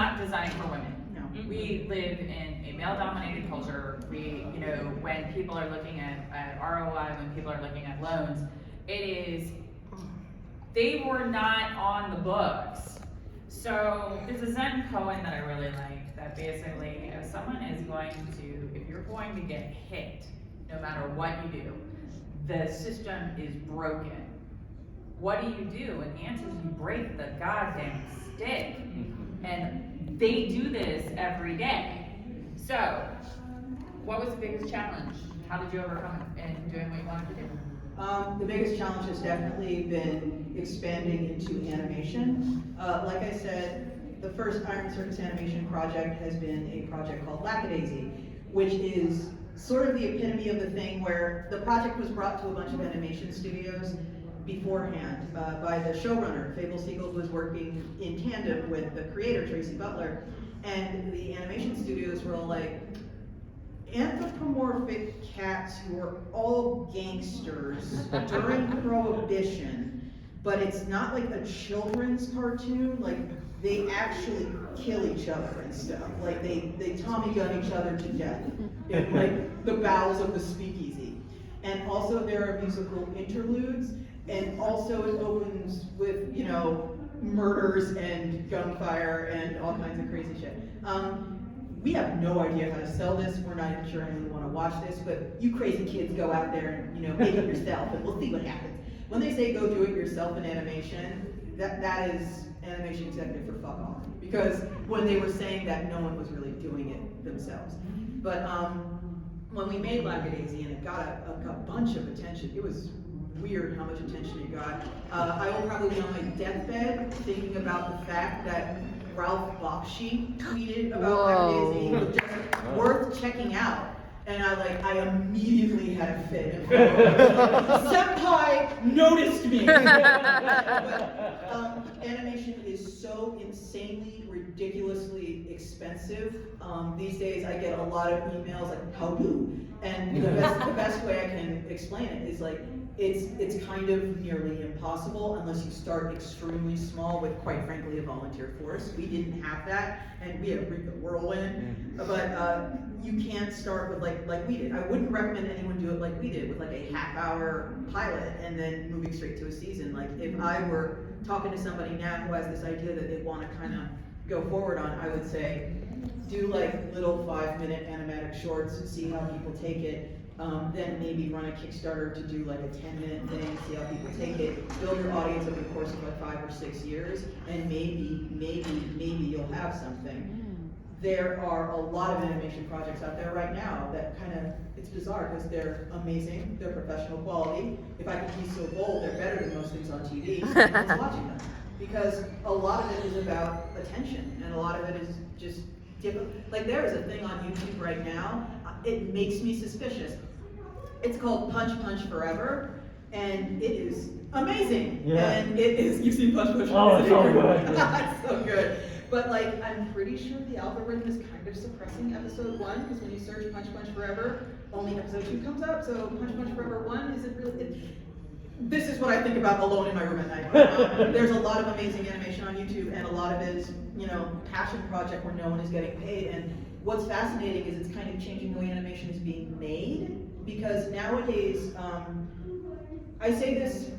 not designed for women. No. We live in a male-dominated culture. When people are looking at ROI, when people are looking at loans, they were not on the books. So there's a Zen poem that I really like that basically, if you're going to get hit, no matter what you do, the system is broken. What do? And the answer is you break the goddamn stick. And they do this every day. So, what was the biggest challenge? How did you overcome it in doing what you wanted to do? The biggest challenge has definitely been expanding into animation. Like I said, the first Iron Circus animation project has been a project called Lackadaisy, which is sort of the epitome of the thing where the project was brought to a bunch of animation studios beforehand by the showrunner. Fable Siegel was working in tandem with the creator, Tracy Butler, and the animation studios were all like, anthropomorphic cats who are all gangsters during Prohibition, but it's not like a children's cartoon, like they actually kill each other and stuff. Like they Tommy gun each other to death in like the bowels of the speakeasy. And also there are musical interludes, and also it opens with, you know, murders and gunfire and all kinds of crazy shit. We have no idea how to sell this. We're not even sure anyone would want to watch this, but you crazy kids go out there and, you know, make it yourself, and we'll see what happens. When they say go do it yourself in animation, that is animation executive for fuck off. Because when they were saying that, no one was really doing it themselves. But when we made Lackadaisy and it got a bunch of attention, it was weird how much attention it got. I will probably be on my deathbed thinking about the fact that Ralph Bakshi tweeted about Lackadaisy, just worth checking out. And I immediately had a fit. Senpai noticed me! But, animation is so insanely, ridiculously expensive. These days I get a lot of emails like, how do? And the best way I can explain it is like, it's kind of nearly impossible unless you start extremely small with, quite frankly, a volunteer force. We didn't have that, and we had to read the whirlwind. But you can't start with like we did. I wouldn't recommend anyone do it like we did, with like a half-hour pilot and then moving straight to a season. Like if I were talking to somebody now who has this idea that they want to kind of go forward on, I would say, do like little 5-minute animatic shorts, see how people take it. Then maybe run a Kickstarter to do like a 10-minute thing, see how people take it, build your audience over the course of like 5 or 6 years, and maybe you'll have something. There are a lot of animation projects out there right now that kind of, it's bizarre because they're amazing, they're professional quality. If I could be so bold, they're better than most things on TV, and no one's watching them. Because a lot of it is about attention, and a lot of it is just different. Like there is a thing on YouTube right now, it makes me suspicious. It's called Punch Punch Forever, and it is amazing. Yeah. And it is, you've seen Punch Punch Forever? Oh, it's so good. It's so good. But like, I'm pretty sure the algorithm is kind of suppressing episode 1, because when you search Punch Punch Forever, only episode 2 comes up, so Punch Punch Forever 1 isn't really, this is what I think about alone in my room at night. There's a lot of amazing animation on YouTube, and a lot of it is, you know, passion project where no one is getting paid. And what's fascinating is it's kind of changing the way animation is being made, because nowadays, I say this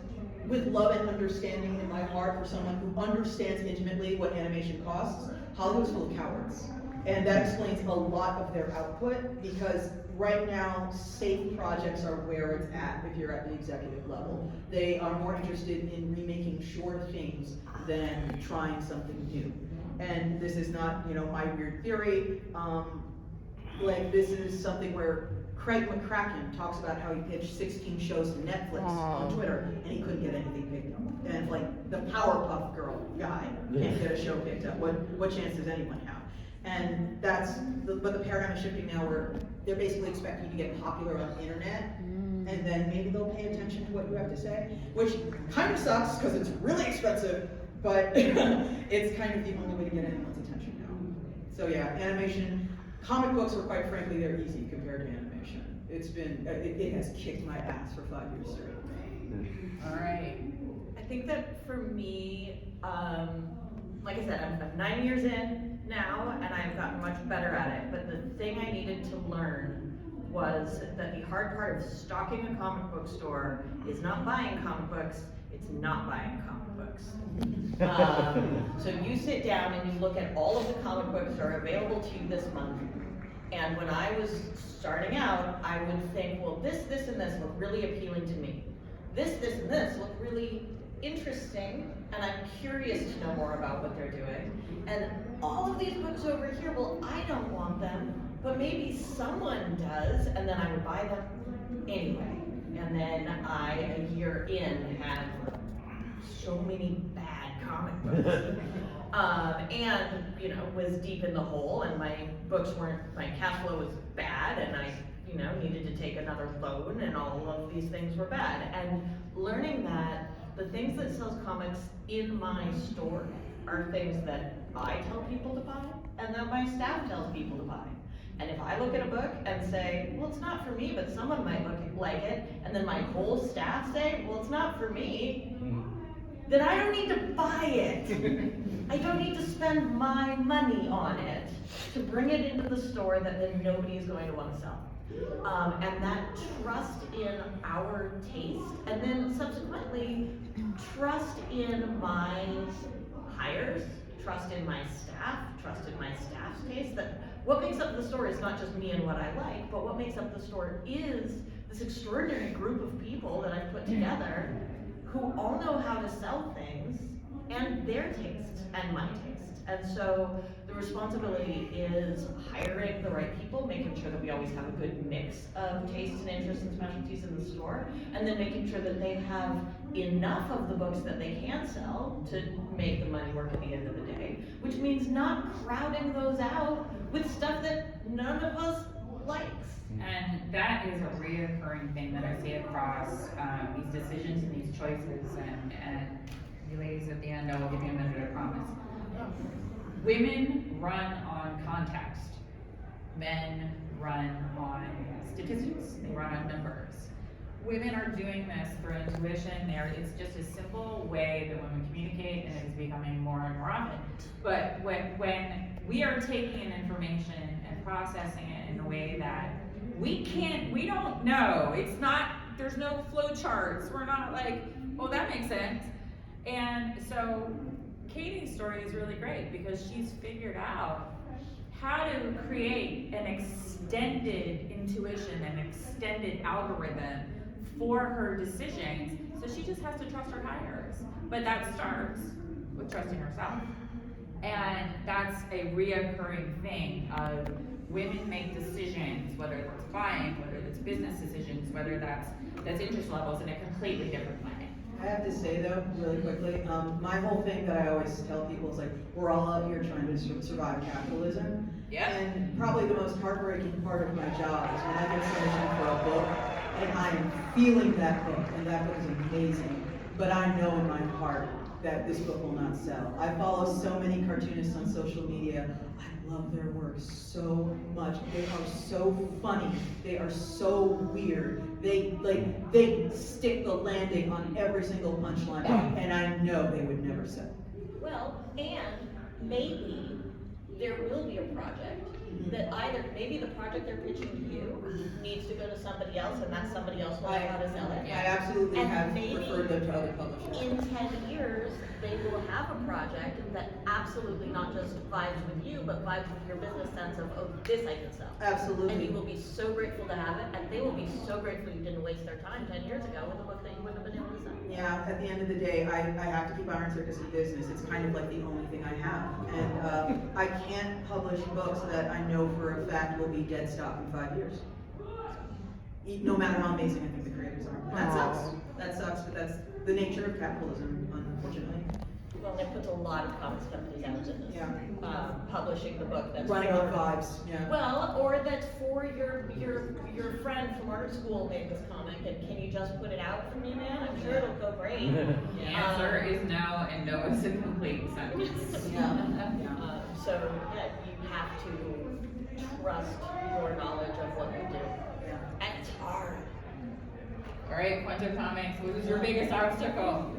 with love and understanding in my heart for someone who understands intimately what animation costs. Hollywood's full of cowards. And that explains a lot of their output, because right now, safe projects are where it's at if you're at the executive level. They are more interested in remaking sure things than trying something new. And this is not, you know, my weird theory. Like this is something where Craig McCracken talks about how he pitched 16 shows to Netflix on Twitter, and he couldn't get anything picked up. And like the Powerpuff Girl guy can't get a show picked up. What chance does anyone have? And but the paradigm is shifting now, where they're basically expecting you to get popular on the internet, and then maybe they'll pay attention to what you have to say, which kind of sucks because it's really expensive, but it's kind of the only way to get anyone's attention now. So yeah, animation, comic books are, quite frankly, they're easy compared to animation. It's been, it has kicked my ass for 5 years straight. All right. I think that for me, like I said, I'm 9 years in. now, and I've gotten much better at it, but the thing I needed to learn was that the hard part of stocking a comic book store is not buying comic books, it's not buying comic books. So you sit down and you look at all of the comic books that are available to you this month, and when I was starting out, I would think, well, this, and this look really appealing to me. This, and this look really interesting, and I'm curious to know more about what they're doing. And all of these books over here, well, I don't want them, but maybe someone does, and then I would buy them anyway. And then I, a year in, had so many bad comic books. And, you know, was deep in the hole, and my cash flow was bad, and I, you know, needed to take another loan, and all of these things were bad. And learning that the things that sells comics in my store are things that I tell people to buy, and that my staff tells people to buy. And if I look at a book and say, well, it's not for me, but someone might like it, and then my whole staff say, well, it's not for me, then I don't need to buy it. I don't need to spend my money on it to bring it into the store that then nobody is going to want to sell. And that trust in our taste, and then subsequently trust in my hires, trust in my staff, trust in my staff's taste, that what makes up the store is not just me and what I like, but what makes up the store is this extraordinary group of people that I've put together who all know how to sell things, and their taste and my taste. And so the responsibility is hiring the right people, making sure that we always have a good mix of tastes and interests and specialties in the store, and then making sure that they have enough of the books that they can sell to make the money work at the end of the day, which means not crowding those out with stuff that none of us likes. And that is a reoccurring thing that I see across these decisions and these choices, and you ladies at the end, I will give you a minute, I promise. Women run on context. Men run on statistics. They run on numbers. Women are doing this through intuition. It's just a simple way that women communicate, and it is becoming more and more often. But when we are taking in information and processing it in a way that we don't know. It's not, there's no flow charts. We're not like, oh, that makes sense. And so Katie's story is really great because she's figured out how to create an extended intuition, an extended algorithm for her decisions. So she just has to trust her hires. But that starts with trusting herself. And that's a reoccurring thing of women make decisions, whether it's buying, whether it's business decisions, whether that's interest levels in a completely different way. I have to say though, really quickly, my whole thing that I always tell people is like, we're all out here trying to survive capitalism. Yeah. And probably the most heartbreaking part of my job is when I get submission for a book, and I am feeling that book, and that book is amazing, but I know in my heart that this book will not sell. I follow so many cartoonists on social media. I love their work so much. They are so funny. They are so weird. They stick the landing on every single punchline, and I know they would never sell. Well, and maybe there will be a project that either, maybe the project they're pitching to you needs to go to somebody else, and that somebody else will know how to sell it. I absolutely And have maybe referred them to other publishers. In 10 years, they will have a project that absolutely not just vibes with you, but vibes with your business sense of, oh, this I can sell. Absolutely. And you will be so grateful to have it, and they will be so grateful you didn't waste their time 10 years ago with a book that you wouldn't have been able to sell. Yeah, at the end of the day, I have to keep Iron Circus in business. It's kind of like the only thing I have. And I can't publish books that I know for a fact will be dead stock in 5 years. No matter how amazing I think the creators are. And that sucks. That sucks, but that's the nature of capitalism, unfortunately. Well, that puts a lot of comics companies out of business. Yeah. Publishing the book that's Running for- on vibes, yeah. Well, or that for your friend from art school made this comic, and can you just put it out for me, man? I'm sure it'll go great. The answer is no, and no is a complete sentence. Yeah. So yeah, you have to trust your knowledge of what you do, and it's hard. All right, Kwento Comics, what was your biggest obstacle?